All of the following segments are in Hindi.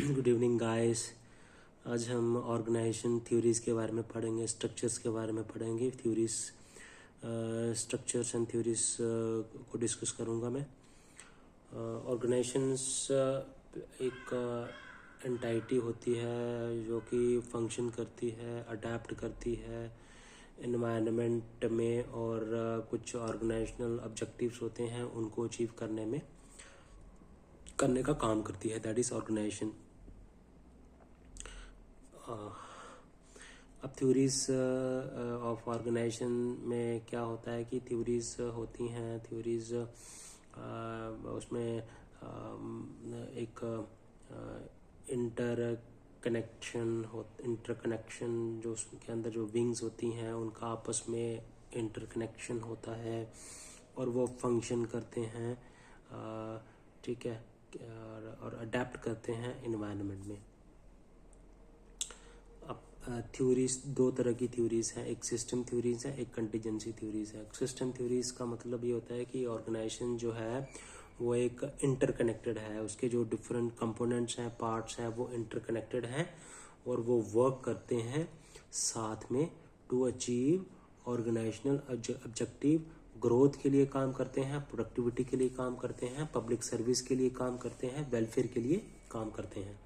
Good evening guys. आज हम ऑर्गेनाइजेशन थ्योरीज के बारे में पढ़ेंगे, स्ट्रक्चर्स के बारे में पढ़ेंगे। थ्योरीज, स्ट्रक्चर्स एंड थ्योरीज को डिस्कस करूंगा मैं। ऑर्गेनाइजेशंस एक एंटाइटी होती है जो कि फंक्शन करती है, अडेप्ट करती है एनवायरनमेंट में, और कुछ ऑर्गेनाइजेशनल ऑब्जेक्टिव्स होते हैं उनको अचीव करने का काम करती है। That is organisation. अब थ्योरीज ऑफ ऑर्गेनाइजेशन में क्या होता है कि थ्योरीज होती हैं, थ्योरीज उसमें एक इंटरकनेक्शन जो उसके अंदर जो विंग्स होती हैं उनका आपस में इंटरकनेक्शन होता है और वो फंक्शन करते हैं, ठीक है, और अडेप्ट करते हैं इन्वायरमेंट में। थ्योरीज दो तरह की थ्योरीज हैं, एक सिस्टम थ्योरीज है, एक कंटीजेंसी थ्योरीज है। सिस्टम थ्योरीज का मतलब ये होता है कि ऑर्गेनाइजेशन जो है वो एक इंटरकनेक्टेड है, उसके जो डिफरेंट कंपोनेंट्स हैं, पार्ट्स हैं, वो इंटरकनेक्टेड हैं और वो वर्क करते हैं साथ में to achieve organisational objective. Growth के लिए काम करते हैं, प्रोडक्टिविटी के लिए काम करते हैं, पब्लिक सर्विस के लिए काम करते हैं, वेलफेयर के लिए काम करते हैं।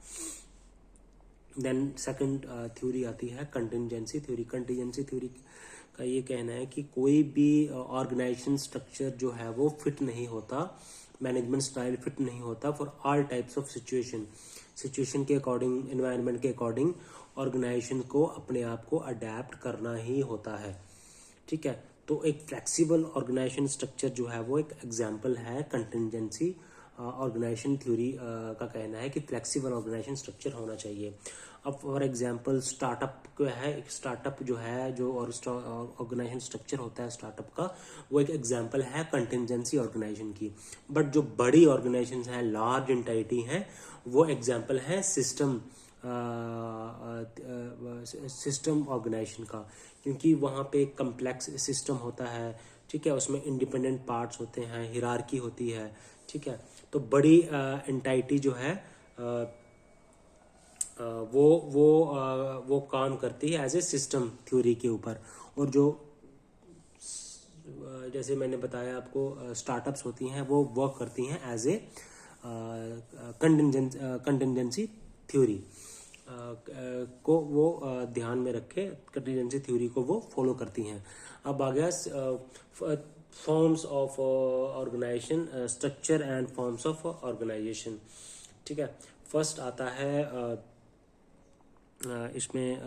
देन सेकंड थ्योरी आती है कंटिजेंसी थ्योरी। कंटिजेंसी थ्योरी का ये कहना है कि कोई भी ऑर्गेनाइजेशन स्ट्रक्चर जो है वो फिट नहीं होता, मैनेजमेंट स्टाइल फिट नहीं होता for all types of situation के अकॉर्डिंग, एनवायरनमेंट के अकॉर्डिंग ऑर्गेनाइजेशन को अपने आप को अडेप्ट करना ही होता है, ठीक है। तो एक फ्लेक्सिबल ऑर्गेनाइजेशन स्ट्रक्चर जो है वो एक एग्जाम्पल है कंटिजेंसी ऑर्गेनाइजेशन थ्योरी का कहना है कि फ्लेक्सिबल ऑर्गेनाइजेशन स्ट्रक्चर होना चाहिए। अब फॉर एग्जांपल स्टार्टअप है, एक स्टार्टअप जो है, जो ऑर्गेनाइजेशन स्ट्रक्चर होता है स्टार्टअप का, वो एक एग्जांपल है कंटिजेंसी ऑर्गेनाइजेशन की। बट जो बड़ी ऑर्गेनाइजेशन हैं, लार्ज एंटाइटी हैं, वो एग्जांपल है सिस्टम ऑर्गेनाइजेशन का, क्योंकि वहाँ पे कम्प्लेक्स सिस्टम होता है, ठीक है, उसमें इंडिपेंडेंट पार्ट्स होते हैं, हिरार्की होती है, ठीक है। तो बड़ी एंटाइटी जो है वो काम करती है एज ए सिस्टम थ्योरी के ऊपर। और जो जैसे मैंने बताया आपको, स्टार्टअप्स होती हैं वो वर्क करती हैं एज ए कंटिजेंसी थ्योरी को वो ध्यान में रखे, कंटिजेंसी थ्योरी को वो फॉलो करती हैं। अब आ गया forms of organisation, structure and forms of organisation, ठीक है। फर्स्ट आता है इसमें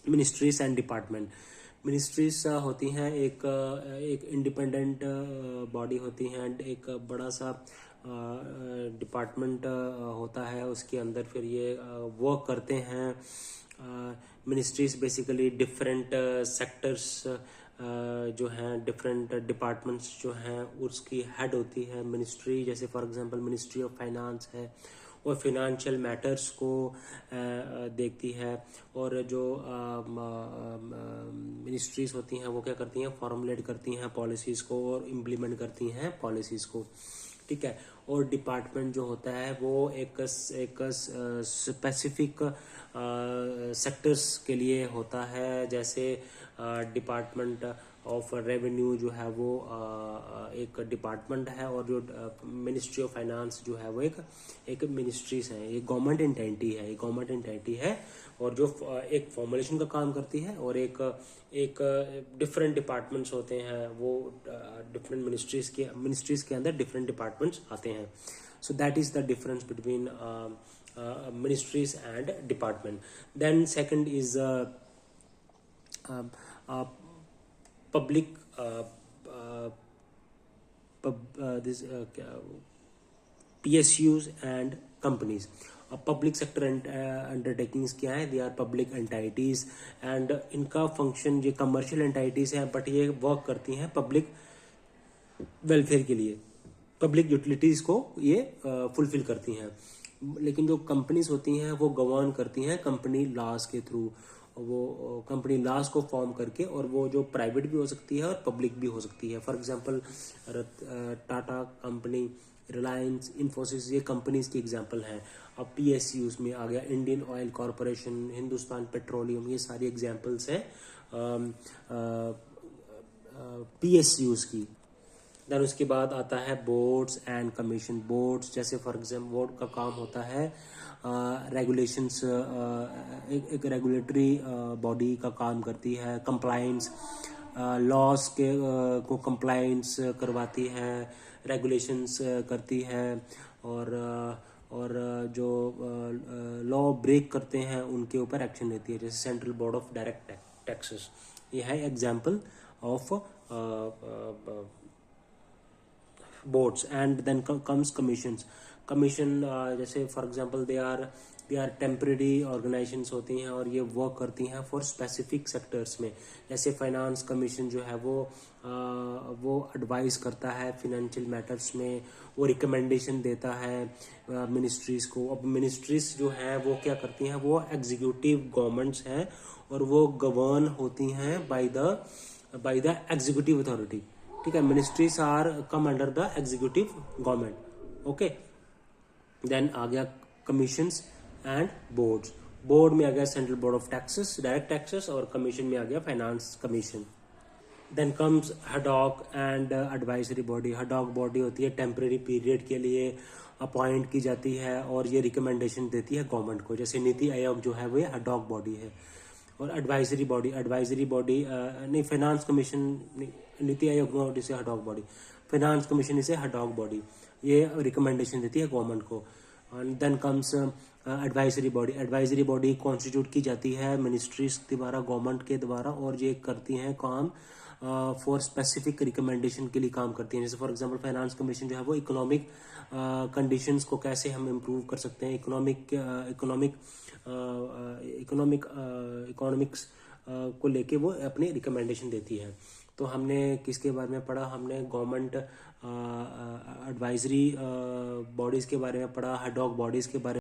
मिनिस्ट्रीज एंड डिपार्टमेंट। मिनिस्ट्रीज होती हैं एक इंडिपेंडेंट बॉडी होती हैं, एक बड़ा सा डिपार्टमेंट होता है, उसके अंदर फिर ये वर्क करते हैं। मिनिस्ट्रीज बेसिकली डिफरेंट सेक्टर्स जो हैं, डिफरेंट डिपार्टमेंट्स जो हैं, उसकी हेड होती है मिनिस्ट्री। जैसे for example ministry of finance है, वो फिनेंशियल मैटर्स को देखती है। और जो मिनिस्ट्रीज होती हैं वो क्या करती हैं, फॉर्मुलेट करती हैं पॉलिसीज़ को और इम्प्लीमेंट करती हैं पॉलिसीज़ को, ठीक है। और डिपार्टमेंट जो होता है वो एक स्पेसिफिक सेक्टर्स के लिए होता है। जैसे डिपार्टमेंट ऑफ रेवेन्यू जो है वो एक डिपार्टमेंट है, और जो मिनिस्ट्री ऑफ फाइनेंस जो है वो एक मिनिस्ट्रीज है, एक गवर्नमेंट एंटिटी है, और जो एक फॉर्मुलेशन का काम करती है, और एक डिफरेंट डिपार्टमेंट्स होते हैं, वो डिफरेंट मिनिस्ट्रीज के अंदर डिफरेंट डिपार्टमेंट्स आते हैं। So that is the difference between ministries and department. Then second is public PSUs and companies. Public sector undertakings क्या है, they are public entities, and इनका फंक्शन, ये कमर्शियल एंटाइटीज हैं बट ये वर्क करती हैं पब्लिक वेलफेयर के लिए, पब्लिक यूटिलिटीज को ये फुलफिल करती हैं। लेकिन जो कंपनीज होती हैं वो गवर्न करती हैं कंपनी लॉज के थ्रू, वो कंपनी लॉज को फॉर्म करके, और वो जो प्राइवेट भी हो सकती है और पब्लिक भी हो सकती है। For example Tata company, Reliance, Infosys, ये कंपनीज की एग्जांपल हैं। अब पीएसयूज में आ गया Indian oil corporation, Hindustan petroleum, ये सारी एग्जांपल्स हैं पीएसयूज की। देन उसके बाद आता है बोर्ड्स एंड कमीशन। बोर्ड्स जैसे फॉर एग्जाम्पल बोर्ड का काम होता है रेगुलेशंस, एक रेगुलेटरी बॉडी का काम करती है, कंप्लाइंस लॉज के को कंप्लाइंस करवाती है, रेगुलेशंस करती है, और जो लॉ ब्रेक करते हैं उनके ऊपर एक्शन लेती है, जैसे central board of direct taxes. ये है example of boards. And then comes commissions. Commission जैसे for example they are temporary organisations होती हैं, और ये वर्क करती हैं फॉर स्पेसिफिक सेक्टर्स में। जैसे फाइनेंस कमीशन जो है वो एडवाइस करता है फिनेंशियल मैटर्स में, वो रिकमेंडेशन देता है मिनिस्ट्रीज को। अब मिनिस्ट्रीज जो हैं वो क्या करती हैं, वो एग्जीक्यूटिव गवर्नमेंट्स हैं, और वो गवर्न होती हैं बाय द एग्जीक्यूटिव अथॉरिटी। ठीक है, ministries are come under the executive government. Okay, then आ गया कमीशंस एंड बोर्ड्स। बोर्ड में आ गया central board of taxes, direct taxes, और कमीशन में आ गया finance commission. Then comes ad hoc and advisory body. Ad hoc body होती है टेम्परेरी पीरियड के लिए अपॉइंट की जाती है, और ये रिकमेंडेशन देती है गवर्नमेंट को। जैसे नीति आयोग जो है वो ये हडॉक बॉडी है। और एडवाइजरी बॉडी नहीं, finance commission, NITI Aayog body से हडॉक बॉडी, फाइनेंस कमीशन इसे हडॉक बॉडी, ये रिकमेंडेशन देती है गवर्नमेंट को। And then comes advisory body. Advisory body constitute की जाती है मिनिस्ट्रीज के द्वारा, गवर्नमेंट के द्वारा, और ये करती हैं काम फॉर स्पेसिफिक रिकमेंडेशन के लिए काम करती हैं। जैसे फॉर एग्जांपल फाइनेंस कमीशन जो है वो इकोनॉमिक कंडीशंस को कैसे हम इम्प्रूव कर सकते हैं, इकोनॉमिक्स को लेके वो अपनी रिकमेंडेशन देती है। तो हमने किसके बारे में पढ़ा, हमने गवर्नमेंट एडवाइजरी बॉडीज के बारे में पढ़ा, हडॉक बॉडीज के बारे में